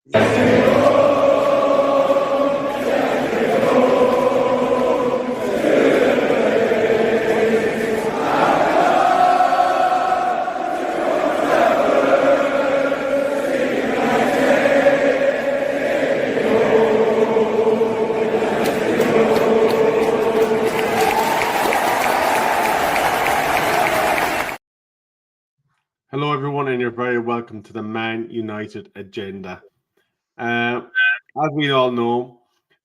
Hello, everyone, and you're very welcome to the Man United Agenda. As we all know,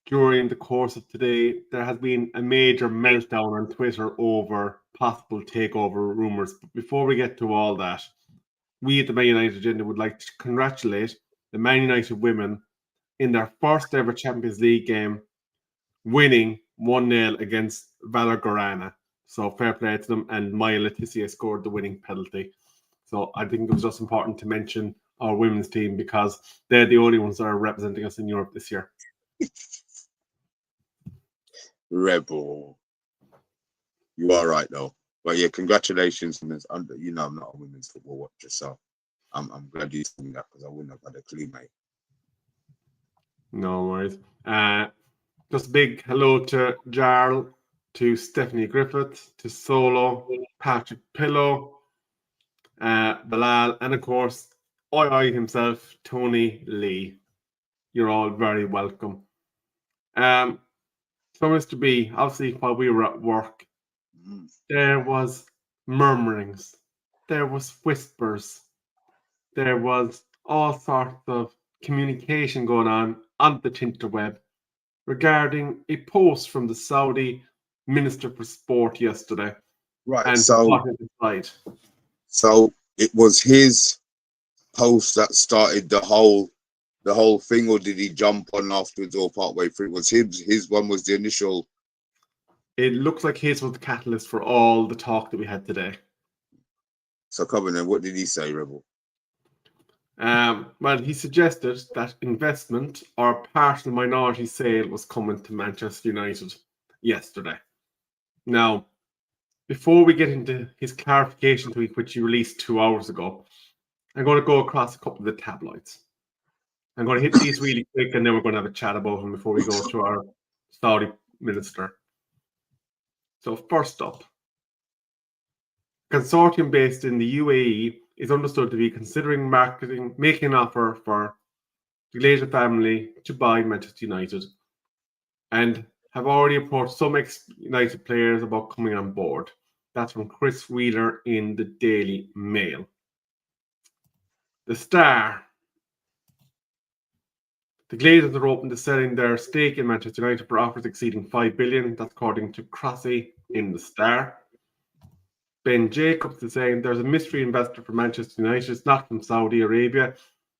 during the course of today, there has been a major meltdown on Twitter over possible takeover rumours. But before we get to all that, we at the Man United Agenda would like to congratulate the Man United women in their first ever Champions League game, winning 1-0 against Valorgorana. So fair play to them, and Maya Letizia scored the winning penalty. So I think it was just important to mention our women's team because they're the only ones that are representing us in Europe this year. Rebel. You are right though. But yeah, congratulations. You know I'm not a women's football watcher, so I'm glad you told me that because I wouldn't have had a clue, mate. No worries. Just a big hello to Jarl, to Stephanie Griffith, to Solo, Patrick Pillow, Bilal, and of course, Oi himself, Tony Lee. You're all very welcome. So, Mr. B, obviously, while we were at work, there was murmurings, there was whispers, there was all sorts of communication going on the Tinterweb regarding a post from the Saudi Minister for Sport yesterday. Right, and so it was his post that started the whole thing, or did he jump on afterwards or partway through? It was his one was the initial. It looks like his was the catalyst for all the talk that we had today. So come on then, what did he say, Rebel? Well, he suggested that investment or partial minority sale was coming to Manchester United yesterday. Now, before we get into his clarification tweet, which he released 2 hours ago, I'm going to go across a couple of the tabloids. I'm going to hit these really quick, and then we're going to have a chat about them before we go to our Saudi minister. So first up, consortium based in the UAE is understood to be considering making an offer for the Glazer family to buy Manchester United, and have already approached some ex-United players about coming on board. That's from Chris Wheeler in the Daily Mail. The Star. The Glazers are open to selling their stake in Manchester United for offers exceeding $5 billion. That's according to Crossy in the Star. Ben Jacobs is saying there's a mystery investor for Manchester United. It's not from Saudi Arabia.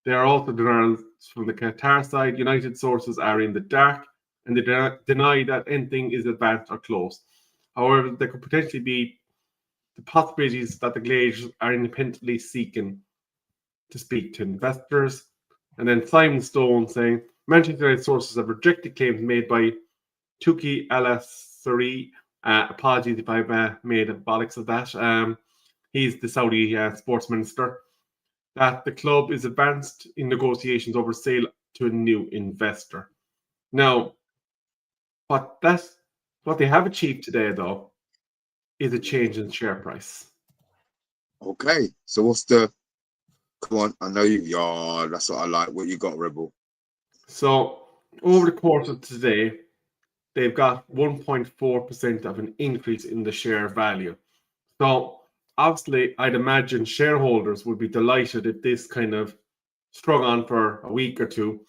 There are also denials from the Qatar side. United sources are in the dark, and they deny that anything is advanced or close. However, there could potentially be the possibilities that the Glazers are independently seeking to speak to investors. And then Simon Stone saying Manchester United sources have rejected claims made by Tuki Al-Sari. Apologies if I've made a bollocks of that. He's the Saudi sports minister. That the club is advanced in negotiations over sale to a new investor. Now, what they have achieved today, though, is a change in share price. Okay, so what's the? Come on, I know you. Yeah, that's what I like. What you got, Rebel? So over the course of today, they've got 1.4% of an increase in the share value. So obviously, I'd imagine shareholders would be delighted if this kind of strung on for a week or two,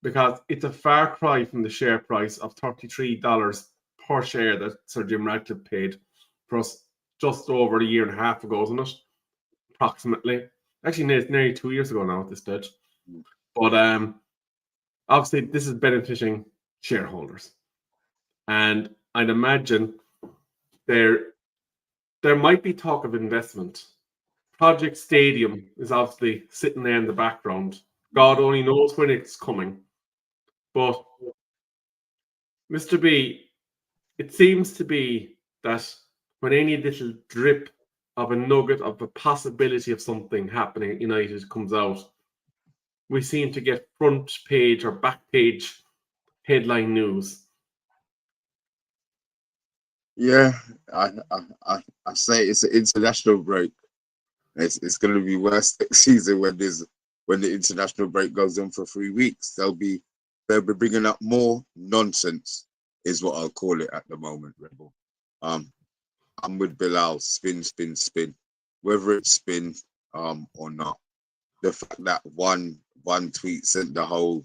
because it's a far cry from the share price of $33 per share that Sir Jim Ratcliffe paid for us just over a year and a half ago, isn't it? Approximately. Actually, it's nearly 2 years ago now at this stage. But obviously, this is benefiting shareholders. And I'd imagine there might be talk of investment. Project Stadium is obviously sitting there in the background. God only knows when it's coming. But, Mr. B, it seems to be that when any little drip of a nugget of a possibility of something happening at United comes out, we seem to get front page or back page headline news. Yeah, I say it's an international break. It's going to be worse next season when the international break goes on for 3 weeks. They'll be bringing up more nonsense, is what I'll call it at the moment, Rebel. I'm with Bilal. Spin, spin, spin. Whether it's spin or not, the fact that one tweet sent the whole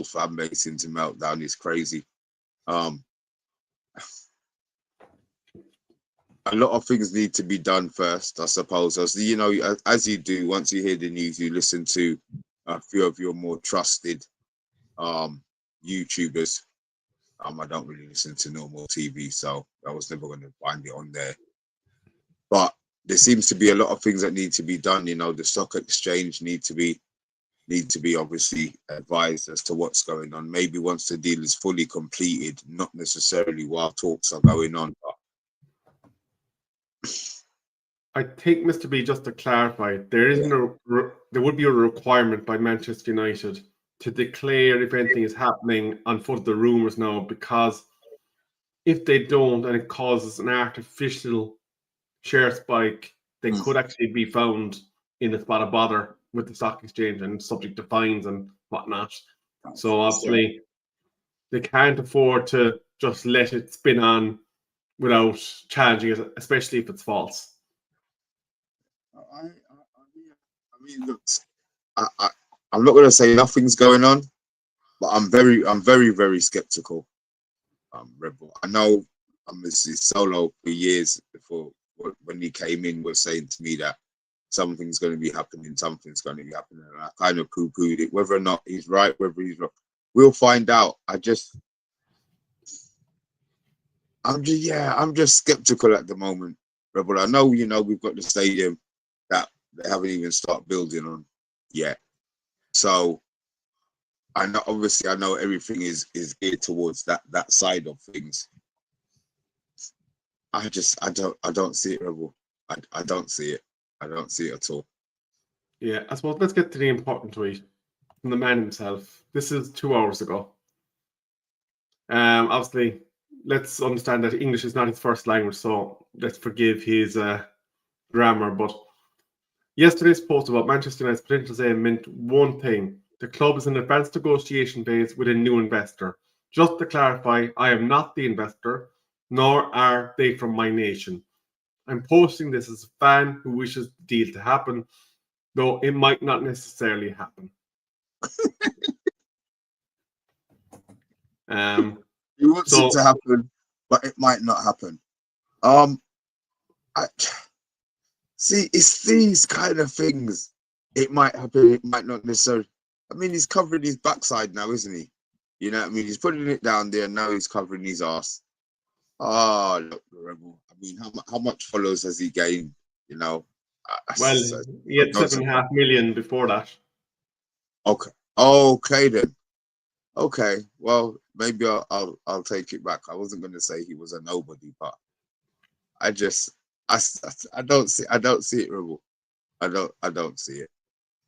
fan base into meltdown is crazy. A lot of things need to be done first, I suppose. As you know, as you do, once you hear the news, you listen to a few of your more trusted YouTubers. I don't really listen to normal TV, so I was never going to find it on there. But there seems to be a lot of things that need to be done. You know, the stock exchange need to be obviously advised as to what's going on. Maybe once the deal is fully completed, not necessarily while talks are going on. But I think, Mr. B, just to clarify, there would be a requirement by Manchester United to declare if anything is happening on foot of the rumours now, because if they don't and it causes an artificial share spike, they could actually be found in a spot of bother with the stock exchange and subject to fines and whatnot. So obviously they can't afford to just let it spin on without challenging it, especially if it's false. I mean, look, I'm not going to say nothing's going on, but I'm very, very skeptical. Rebel. I know Mr. Solo for years before when he came in was saying to me that something's going to be happening, something's going to be happening, and I kind of poo-pooed it. Whether or not he's right, whether he's wrong, we'll find out. I'm just skeptical at the moment, Rebel. I know, we've got the stadium that they haven't even started building on yet. So I know everything is geared towards that side of things. I don't see it, Rebel. I don't see it. I don't see it at all. Yeah, I suppose let's get to the important tweet from the man himself. This is 2 hours ago. Obviously, let's understand that English is not his first language, so let's forgive his grammar. But yesterday's post about Manchester United's potential sale meant one thing: the club is in advanced negotiation phase with a new investor. Just to clarify, I am not the investor, nor are they from my nation. I'm posting this as a fan who wishes the deal to happen, though it might not necessarily happen. He wants it to happen, but it might not happen. I see. It's these kind of things. It might happen. It might not necessarily. I mean, he's covering his backside now, isn't he? You know what I mean? He's putting it down there, and now he's covering his ass. Oh, look, the Rebel. I mean, how much followers has he gained? You know. Well, he had 7.5 million before that. Okay then. Okay, well, maybe I'll take it back. I wasn't going to say he was a nobody, but I don't see it, Rebel. I don't see it,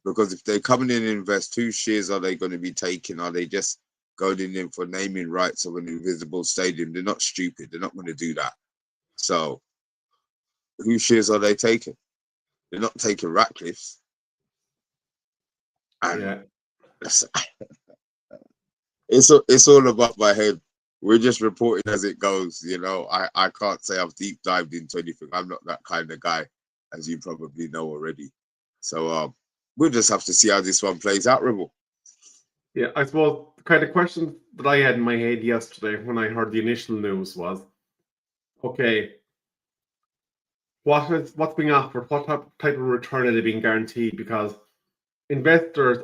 because if they're coming in and invest, whose shares are they going to be taking? Are they just going in for naming rights of an invisible stadium? They're not stupid. They're not going to do that. So, whose shares are they taking? They're not taking Ratcliffe's. And yeah. It's all about my head. We're just reporting as it goes. I can't say I've deep dived into anything. I'm not that kind of guy, as you probably know already. So we'll just have to see how this one plays out, Rebel. Yeah, I suppose the kind of question that I had in my head yesterday when I heard the initial news was, okay, what's being offered? What type of return are they being guaranteed? Because investors,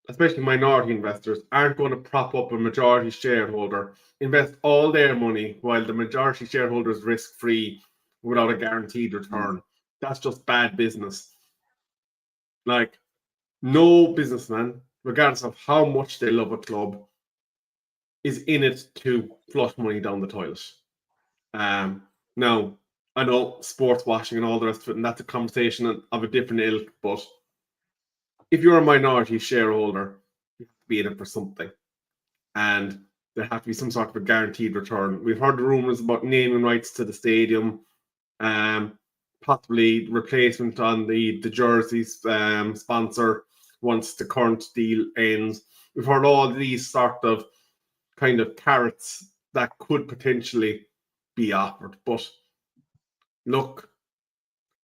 especially minority investors, aren't going to prop up a majority shareholder, invest all their money while the majority shareholder is risk-free without a guaranteed return. That's just bad business. Like, no businessman, regardless of how much they love a club, is in it to flush money down the toilet. Now, I know sports washing and all the rest of it, and that's a conversation of a different ilk, but if you're a minority shareholder, you have to be in it for something. And there have to be some sort of a guaranteed return. We've heard rumors about naming rights to the stadium, possibly replacement on the jerseys sponsor once the current deal ends. We've heard all these sort of kind of carrots that could potentially be offered. But look,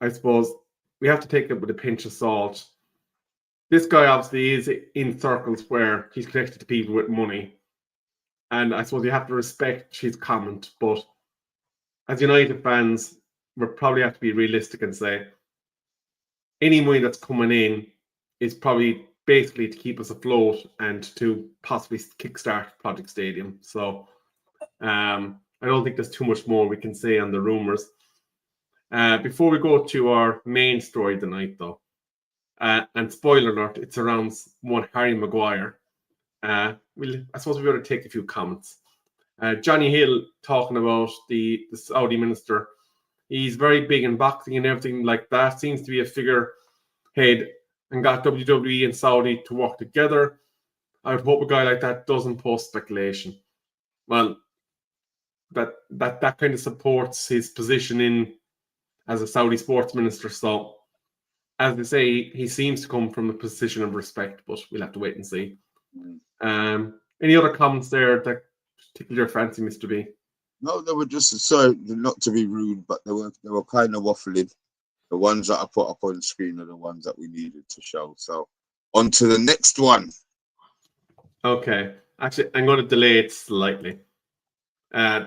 I suppose we have to take it with a pinch of salt. This guy obviously is in circles where he's connected to people with money. And I suppose you have to respect his comment. But as United fans, we probably have to be realistic and say any money that's coming in is probably basically to keep us afloat and to possibly kickstart Project Stadium. So I don't think there's too much more we can say on the rumours. Before we go to our main story tonight, though, and spoiler alert, it's around one Harry Maguire. I suppose we ought to take a few comments. Johnny Hill talking about the Saudi minister. He's very big in boxing and everything like that. Seems to be a figurehead and got WWE and Saudi to work together. I would hope a guy like that doesn't post speculation. Well, that kind of supports his position in as a Saudi sports minister. So, as they say, he seems to come from a position of respect, but we'll have to wait and see. Any other comments there that tickle your fancy, Mr. B? No, they were just, sorry, not to be rude, but they were kind of waffling. The ones that I put up on screen are the ones that we needed to show. So on to the next one. Okay. Actually, I'm going to delay it slightly.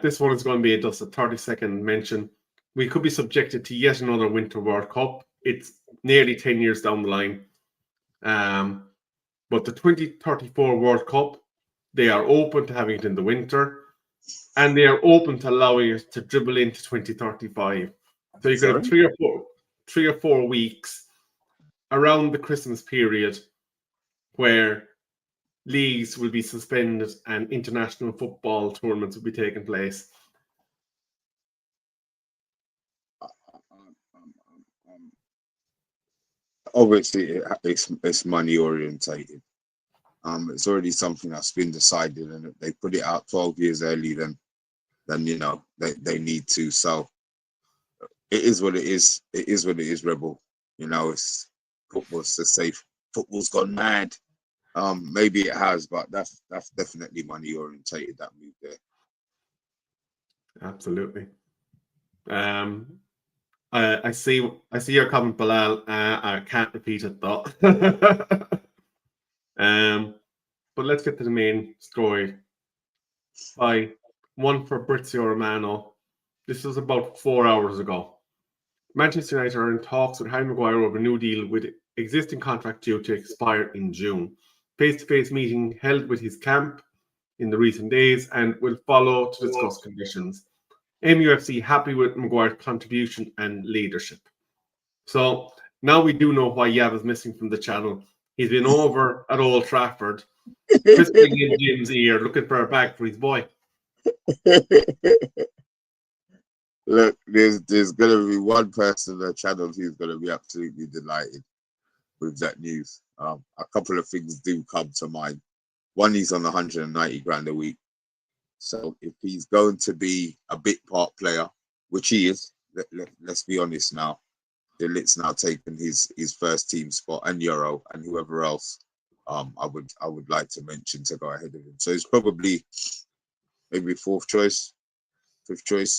This one is going to be just a 30-second mention. We could be subjected to yet another Winter World Cup. It's nearly 10 years down the line. But the 2034 World Cup, they are open to having it in the winter, and they are open to allowing it to dribble into 2035. So you could have 3 or 4 weeks around the Christmas period where leagues will be suspended and international football tournaments will be taking place. Obviously, it's money orientated. It's already something that's been decided, and if they put it out 12 years early, then you know they need to. So it is what it is. It is what it is, Rebel. You know, it's football's to say football's gone mad. Maybe it has, but that's definitely money orientated, that move there. Absolutely. I see your comment, Bilal. I can't repeat it though. But let's get to the main story. One for Fabrizio Romano. This was about 4 hours ago. Manchester United are in talks with Harry Maguire over a new deal with existing contract due to expire in June. Face-to-face meeting held with his camp in the recent days and will follow to discuss conditions. MUFC happy with Maguire's contribution and leadership. So now we do know why Yav is missing from the channel. He's been over at Old Trafford, whispering in Jim's ear, looking for a bag for his boy. Look, there's gonna be one person on the channel who's gonna be absolutely delighted with that news. A couple of things do come to mind. One, he's on 190 grand a week. So if he's going to be a bit part player, which he is, let's be honest now, De Ligt's now taken his first team spot, and Euro and whoever else I would like to mention to go ahead of him. So it's probably maybe fifth choice.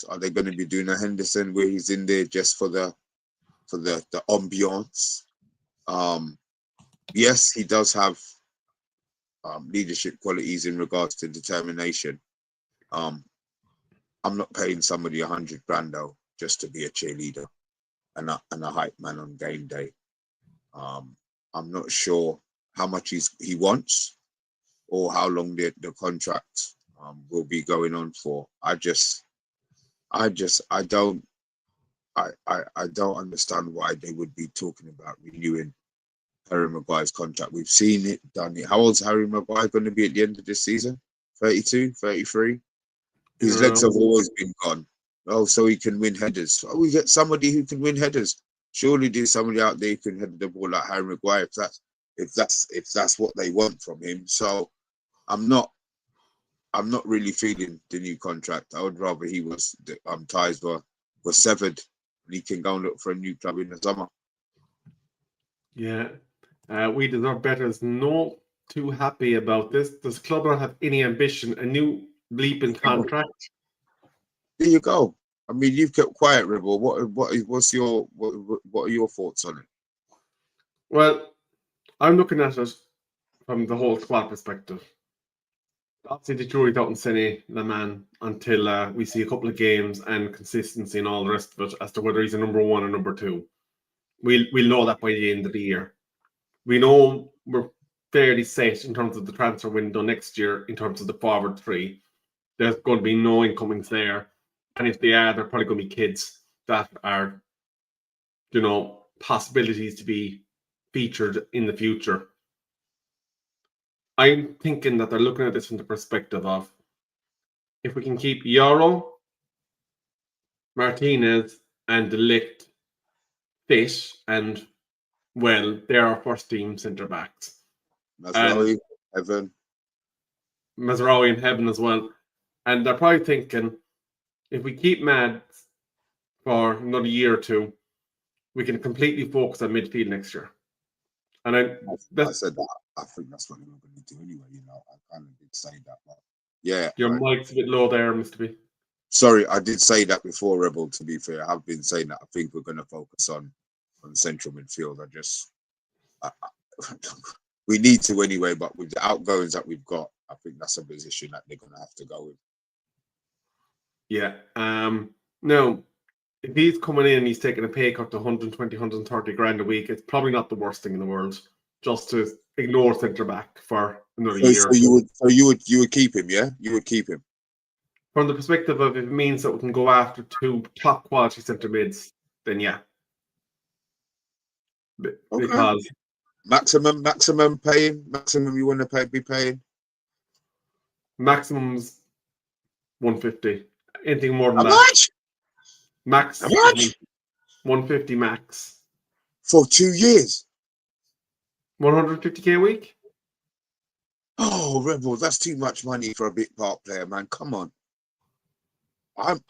Are they going to be doing a Henderson where he's in there just for the ambiance? Yes, he does have leadership qualities in regards to determination. I'm not paying somebody 100 grand though just to be a cheerleader and a hype man on game day. I'm not sure how much he wants or how long the contract will be going on for. I don't understand why they would be talking about renewing Harry Maguire's contract. We've seen it done. How old's Harry Maguire going to be at the end of this season? 32, 33? His legs have always been gone. Oh, so he can win headers. Oh, we get somebody who can win headers. Surely there's somebody out there who can head the ball like Harry Maguire. if that's what they want from him. So I'm not really feeling the new contract. I would rather he was ties were severed and he can go and look for a new club in the summer. Yeah. We deserve better is not too happy about this. Does the club not have any ambition? A new bleeping contract? There you go. I mean, you've kept quiet, Rebel. What are your thoughts on it? Well, I'm looking at it from the whole squad perspective. Obviously, the jury's out on Cine the man until we see a couple of games and consistency and all the rest of it as to whether he's a number one or number two. We'll know that by the end of the year. We know we're fairly set in terms of the transfer window next year in terms of the forward three. There's going to be no incomings there. And if they are, they're probably going to be kids that are, possibilities to be featured in the future. I'm thinking that they're looking at this from the perspective of if we can keep Euro, Martinez, and De Ligt fit and well, they're our first team centre backs. Mazraoui, Evan. Mazraoui in heaven as well. And they're probably thinking if we keep Mads for another year or two, we can completely focus on midfield next year. And I said that. I think that's what they were going to do anyway. I kind of did say that. But yeah. Your mic's a bit low there, Mr. B. Sorry, I did say that before, Rebel, to be fair. I've been saying that. I think we're going to focus on central midfield. We need to anyway, but with the outgoings that we've got, I think that's a position that they're going to have to go with. Yeah. No, if he's coming in and he's taking a pay cut to 120, 130 grand a week, it's probably not the worst thing in the world just to ignore centre back for another year. So you would keep him, yeah? You would keep him. From the perspective of if it means that we can go after two top quality centre mids, then yeah. Because maximum paying, maximum you want to be paying. Maximum's 150. Anything more than How that. much? Max. How much? 150 max. For 2 years. 150k a week? Oh, Rebel, that's too much money for a big part player, man. Come on. I'm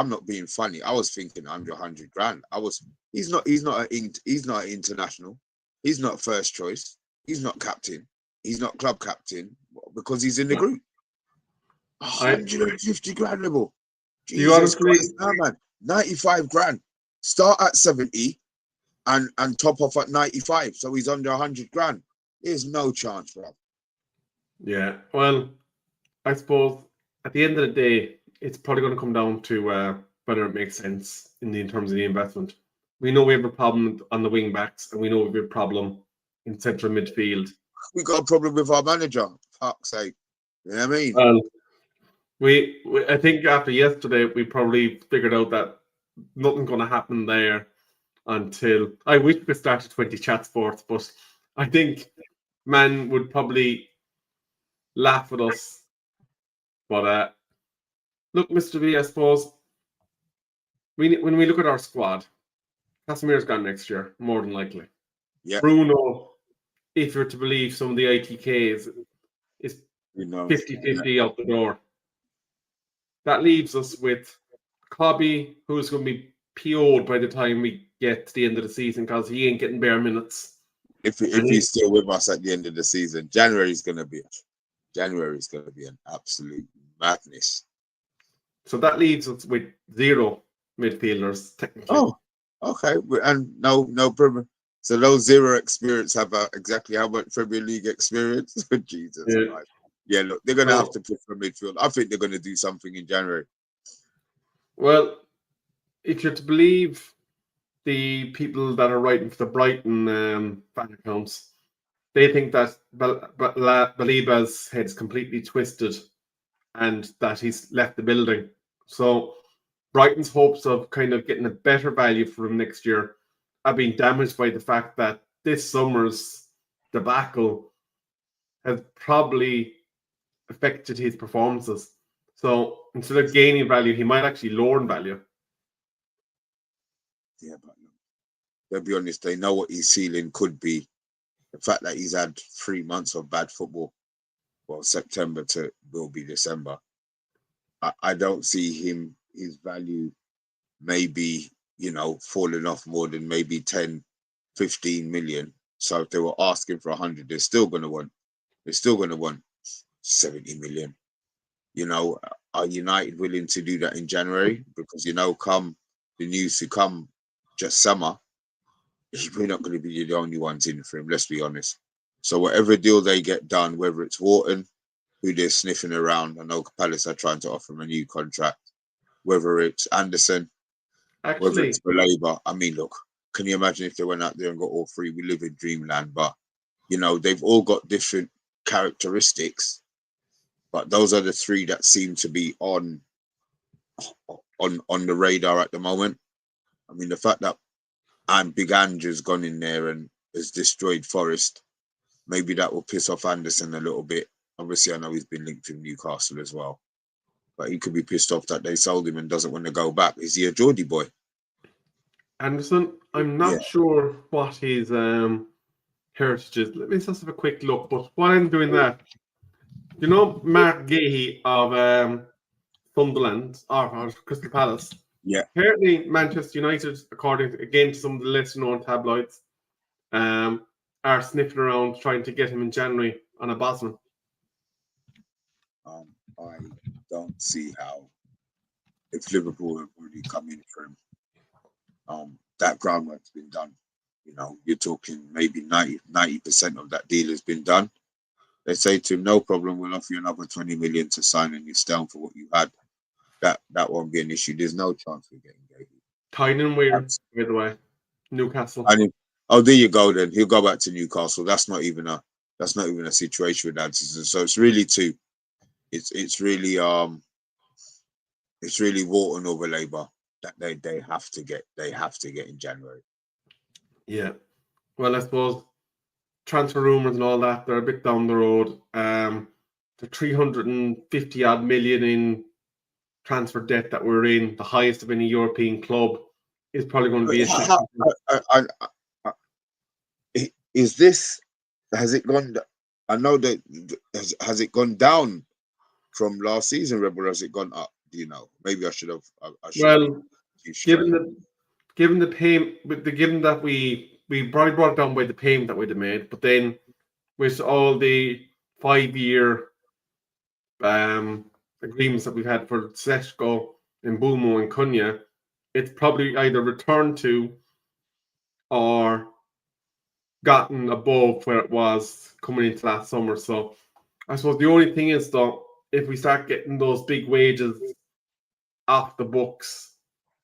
not being funny. I was thinking under 100 grand. He's not an international. He's not first choice. He's not captain. He's not club captain because he's in the group. 150 grand, Rebel. Jesus Christ, no, man. 95 grand. Start at 70 and top off at 95. So he's under 100 grand. There's no chance, bro. Yeah. Well, I suppose at the end of the day, it's probably going to come down to whether it makes sense in terms of the investment. We know we have a problem on the wing backs, and we know we have a problem in central midfield. We got a problem with our manager. Fuck's sake. You know what I mean? Well, I think after yesterday, we probably figured out that nothing's going to happen there until I wish we started 20 chat sports, but I think man would probably laugh at us. But look, Mr. B, I suppose when we look at our squad, Casimir's gone next year, more than likely. Yeah. Bruno, if you're to believe some of the ITKs, is 50-50 out the door. That leaves us with Cobby, who's going to be PO'd by the time we get to the end of the season because he ain't getting bare minutes. If he's still with us at the end of the season, January is going to be an absolute madness. So that leaves us with 0 midfielders, technically. Oh, okay. And no problem. So those 0 experience have exactly how much Premier League experience? Jesus Christ. Yeah, look, they're going to have to put for midfield. I think they're going to do something in January. Well, if you're to believe the people that are writing for the Brighton fan accounts, they think that Baliba's head's completely twisted and that he's left the building. So Brighton's hopes of kind of getting a better value for him next year have been damaged by the fact that this summer's debacle has probably affected his performances. So instead of gaining value, he might actually lower in value. Yeah, but they'll be honest, they know what his ceiling could be. the fact that he's had 3 months of bad football, well, September to will be December. I don't see his value maybe, falling off more than maybe 10, 15 million. So if they were asking for 100, they're still going to want 70 million. Are United willing to do that in January? Because, come the news to come just summer, we're not going to be the only ones in for him, let's be honest. So whatever deal they get done, whether it's Wharton, who they're sniffing around, I know Palace are trying to offer him a new contract, whether it's Anderson, whether it's Baleba. I mean, look, can you imagine if they went out there and got all three? We live in dreamland, but, they've all got different characteristics, but those are the three that seem to be on the radar at the moment. I mean, the fact that Big Andrew's gone in there and has destroyed Forest, maybe that will piss off Anderson a little bit. Obviously, I know he's been linked to Newcastle as well, but he could be pissed off that they sold him and doesn't want to go back. Is he a Geordie boy? Anderson, I'm not sure what his heritage is. Let me just have a quick look. But while I'm doing that, Mark Gahey of Sunderland or Crystal Palace. Yeah. Apparently, Manchester United, according to some of the lesser-known tabloids, are sniffing around trying to get him in January on a Bosman. I don't see how, if Liverpool have already come in for him, that groundwork's been done. You're talking maybe 90% of that deal has been done. They say to him, no problem, we'll offer you another 20 million to sign and you're down for what you had. That won't be an issue. There's no chance we're getting Gahey. Tynan Weir, by the way, Newcastle. There you go. Then he'll go back to Newcastle. That's not even a situation with Anderson. So it's really it's really Wharton over Labour that they have to get in January. Yeah. Well, I suppose transfer rumours and all that, they're a bit down the road. The 350 odd million in transfer debt that we're in, the highest of any European club, is probably going to be Is this? Has it gone? I know that has it gone down from last season, Rebel? Has it gone up? Do you know? Maybe I should have. Given the payment, given that we probably brought it down by the payment that we'd have made, but then with all the 5-year agreements that we've had for Seshko and Bumo and Cunha, it's probably either returned to or gotten above where it was coming into last summer. So I suppose the only thing is, though, if we start getting those big wages off the books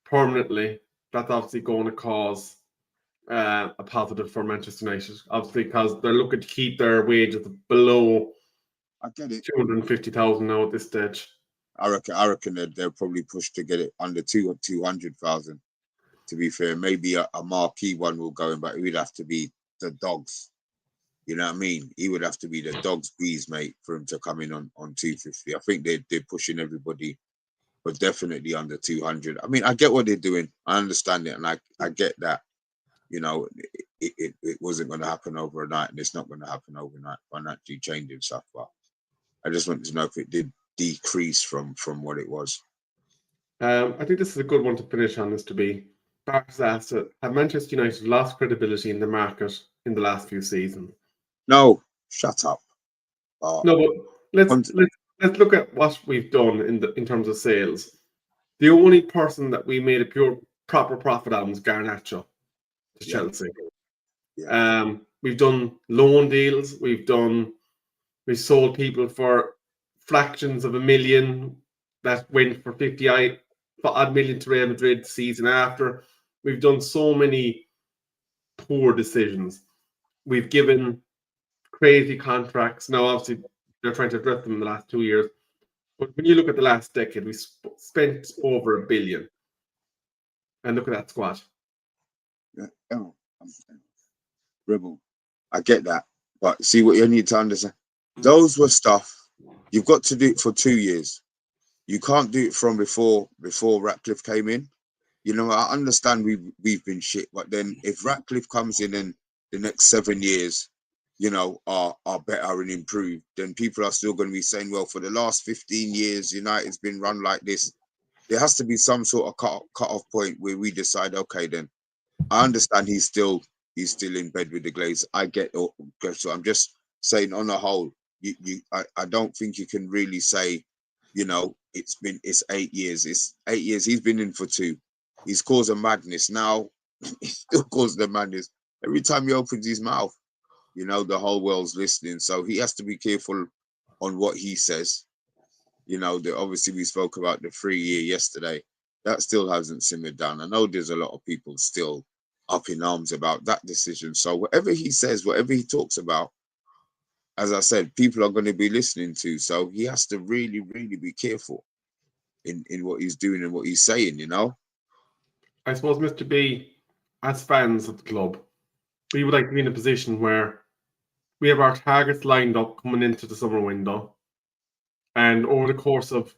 permanently, that's obviously going to cause a positive for Manchester United, obviously, because they're looking to keep their wages below. I get it. 250,000 now at this stage. I reckon they'll probably push to get it under 200,000. To be fair, maybe a marquee one will go in, but it would have to be the Dogs. You know what I mean? He would have to be the Dogs bees, mate, for him to come in on 250. I think they're pushing everybody, but definitely under 200. I mean, I get what they're doing. I understand it, and I get that. It wasn't going to happen overnight, and it's not going to happen overnight. Financially changing stuff, but I just wanted to know if it did decrease from what it was. I think this is a good one to finish on. This to be Barker's asked it. Have Manchester United lost credibility in the market in the last few seasons? No, shut up. No, but let's look at what we've done in terms of sales. The only person that we made a proper profit on was Garnacho to Chelsea. Yeah. We've done loan deals. We sold people for fractions of a million that went for 50 odd million to Real Madrid the season after. We've done so many poor decisions. We've given crazy contracts. Now, obviously, they're trying to address them in the last 2 years. But when you look at the last decade, we spent over $1 billion. And look at that squad. Yeah. Rebel, I get that. But see what you need to understand. Those were stuff you've got to do it for 2 years. You can't do it from before Ratcliffe came in. I understand we've been shit, but then if Ratcliffe comes in the next 7 years are better and improved, then people are still going to be saying, well, for the last 15 years, United's been run like this. There has to be some sort of cut-off point where we decide, okay, then I understand he's still in bed with the Glazers. I get it. So I'm just saying, on the whole, I don't think you can really say, it's 8 years. It's 8 years. He's been in for 2. He's caused a madness. Now, he's still causing the madness. Every time he opens his mouth, the whole world's listening. So he has to be careful on what he says. Obviously we spoke about the 3-year yesterday. That still hasn't simmered down. I know there's a lot of people still up in arms about that decision. So whatever he says, whatever he talks about, as I said, people are going to be listening to. So he has to really, really be careful in what he's doing and what he's saying, I suppose, Mr. B, as fans of the club, we would like to be in a position where we have our targets lined up coming into the summer window. And over the course of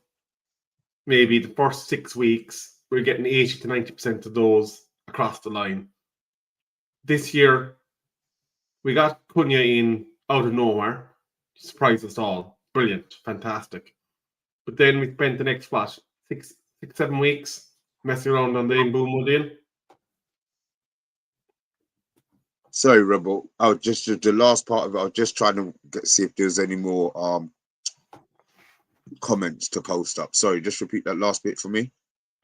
maybe the first 6 weeks, we're getting 80 to 90% of those across the line. This year, we got Cunha in out of nowhere. Surprised us all. Brilliant. Fantastic. But then we spent the next, 6-7 weeks messing around on the Mbumo deal. Sorry, Rebel. I was just the last part of it. I was just trying to see if there's any more comments to post up. Sorry, just repeat that last bit for me.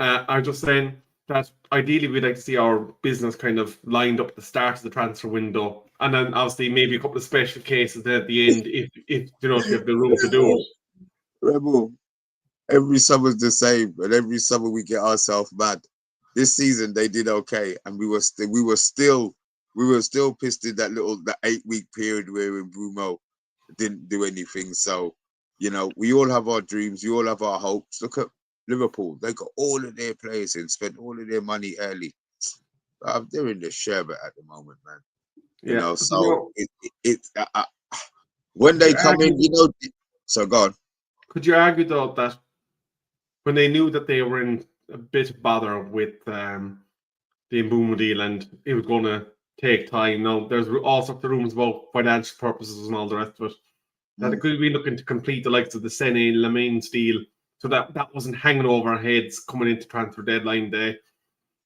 I was just saying that ideally we'd like to see our business kind of lined up at the start of the transfer window, and then obviously maybe a couple of special cases at the end if if you have the room to do it. Rebel, every summer's the same, and every summer we get ourselves mad. This season they did okay, and we were still pissed in that 8-week period where Bruno didn't do anything. So, we all have our dreams, we all have our hopes. Look at Liverpool; they got all of their players in, spent all of their money early. They're in the sherbet at the moment, man. Yeah. So when they come in, So go on. Could you argue though that when they knew that they were in a bit of bother with the Mbumo deal and it was going to take time? Now there's all sorts of rumors about financial purposes and all the rest of it. That it could be looking to complete the likes of the Sene Lamine deal, so that wasn't hanging over our heads coming into transfer deadline day.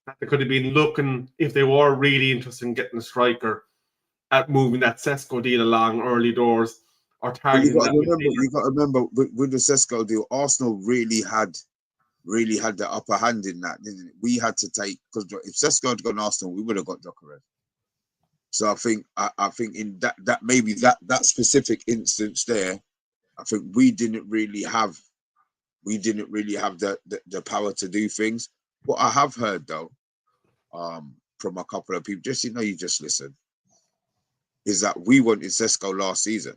That they could have been looking, if they were really interested in getting a striker, at moving that Sesko deal along early doors or targeting You got to remember with the Sesko deal, Arsenal really had the upper hand in that, didn't it? We had to take, because if Sesko had gone Arsenal, we would have got Gyökeres. So I think in that maybe that specific instance there, I think we didn't really have the power to do things. What I have heard though, from a couple of people, you just listen, is that we wanted Sesko last season.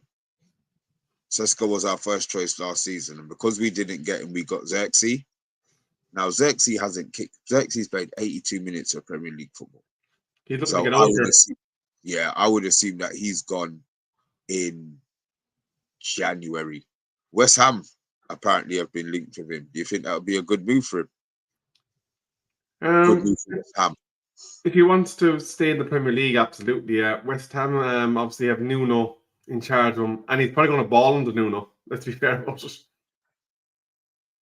Sesko was our first choice last season, and because we didn't get him, we got Xerxes. Now Xerxes hasn't kicked. Xerxes played 82 minutes of Premier League football. So I would assume that he's gone in January. West Ham apparently have been linked with him. Do you think that would be a good move for him? Good move for West Ham. If he wants to stay in the Premier League, absolutely. Yeah. West Ham obviously have Nuno in charge of him, and he's probably going to ball into Nuno. Let's be fair about it.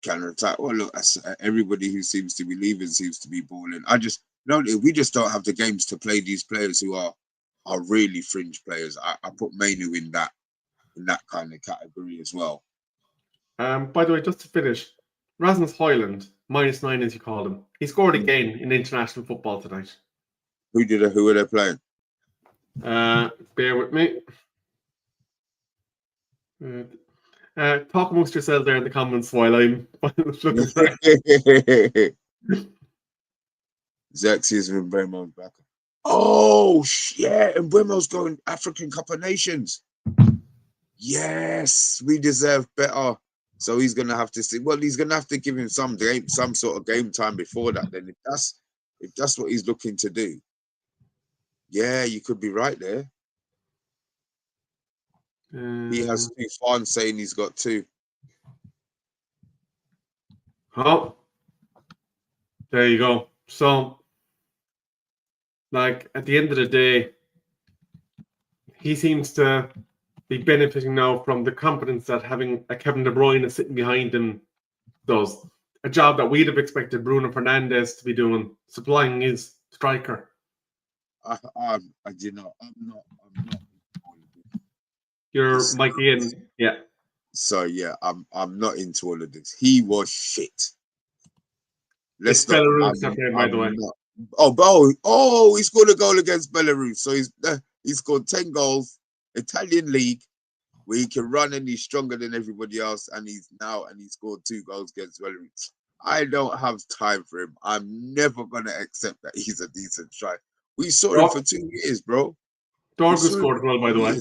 Counter attack. Well, look, everybody who seems to be leaving seems to be balling. We just don't have the games to play these players who are really fringe players. I put Mainu in that kind of category as well. By the way, just to finish, Rasmus Højlund, -9 as you called him, he scored again in international football tonight. Who are they playing? Bear with me. Talk amongst yourselves there in the comments while I'm looking for it. Xerxes and Bremo's back. Oh, yeah, and Bremo's going African Cup of Nations. Yes, we deserve better. So he's going to have to see. Well, he's going to have to give him some sort of game time before that. Then if that's what he's looking to do, yeah, you could be right there. He has 2 fans saying he's got 2. Oh, there you go. So, like, at the end of the day, he seems to be benefiting now from the confidence that having a Kevin De Bruyne sitting behind him does. A job that we'd have expected Bruno Fernandes to be doing, supplying his striker. You know, I'm not. You're Mikey in, yeah. So yeah, I'm not into all of this. He was shit. Let's It's not. Belarus, by the way. He scored a goal against Belarus. So he scored 10 goals, Italian league, where he can run and he's stronger than everybody else, and he scored 2 goals against Belarus. I don't have time for him. I'm never gonna accept that he's a decent striker. We saw him for 2 years, bro. Dorgu scored well, by the way.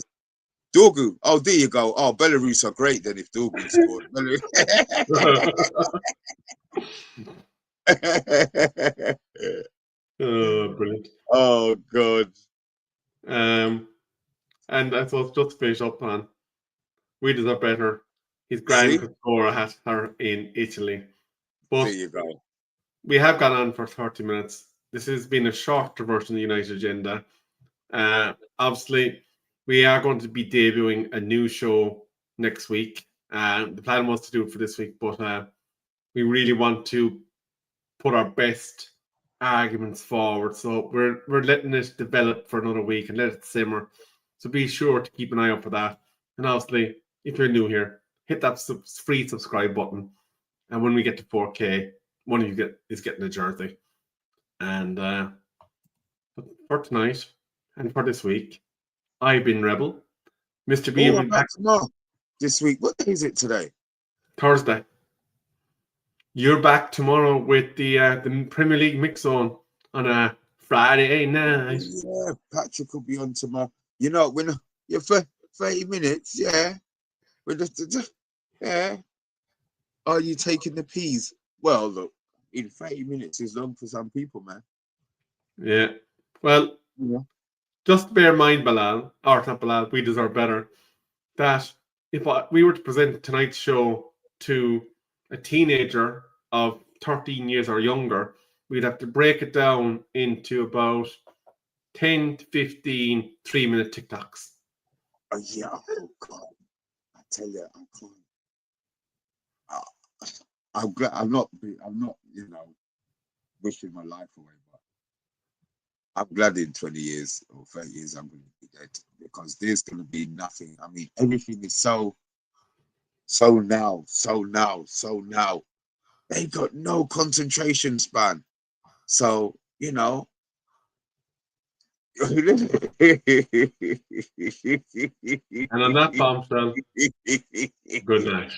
Dorgu. Oh, there you go. Oh, Belarus are great then if Dorgu scored. Brilliant. Oh God. And I suppose just to finish up on, we deserve better. His grand could score a hat in Italy. But there you go. We have gone on for 30 minutes. This has been a shorter version of the United Agenda. Obviously, we are going to be debuting a new show next week. The plan was to do it for this week, but we really want to put our best arguments forward. So we're letting it develop for another week and let it simmer. So be sure to keep an eye out for that. And obviously, if you're new here, hit that free subscribe button. And when we get to 4K, one of you is getting a jersey. And for tonight and for this week, I've been Rebel. Mr. B will be back tomorrow. This week, what day is it today? Thursday. You're back tomorrow with the Premier League mix on a Friday night. Yeah, Patrick will be on tomorrow. You know, when you're for 30 minutes, yeah. Yeah. Are you taking the peas? Well, look, in 30 minutes is long for some people, man. Yeah. Well, just bear in mind, Bilal, or not Bilal, we deserve better, that if we were to present tonight's show to a teenager of 13 years or younger, we'd have to break it down into about 10 to 15 3-minute TikToks. Oh, yeah. Oh, God. I tell you, I can't. I'm glad I'm not, wishing my life away, but I'm glad in 20 years or 30 years I'm going to be dead, because there's going to be nothing. I mean, everything is so now. They've got no concentration span. So, And on that bombshell, good night.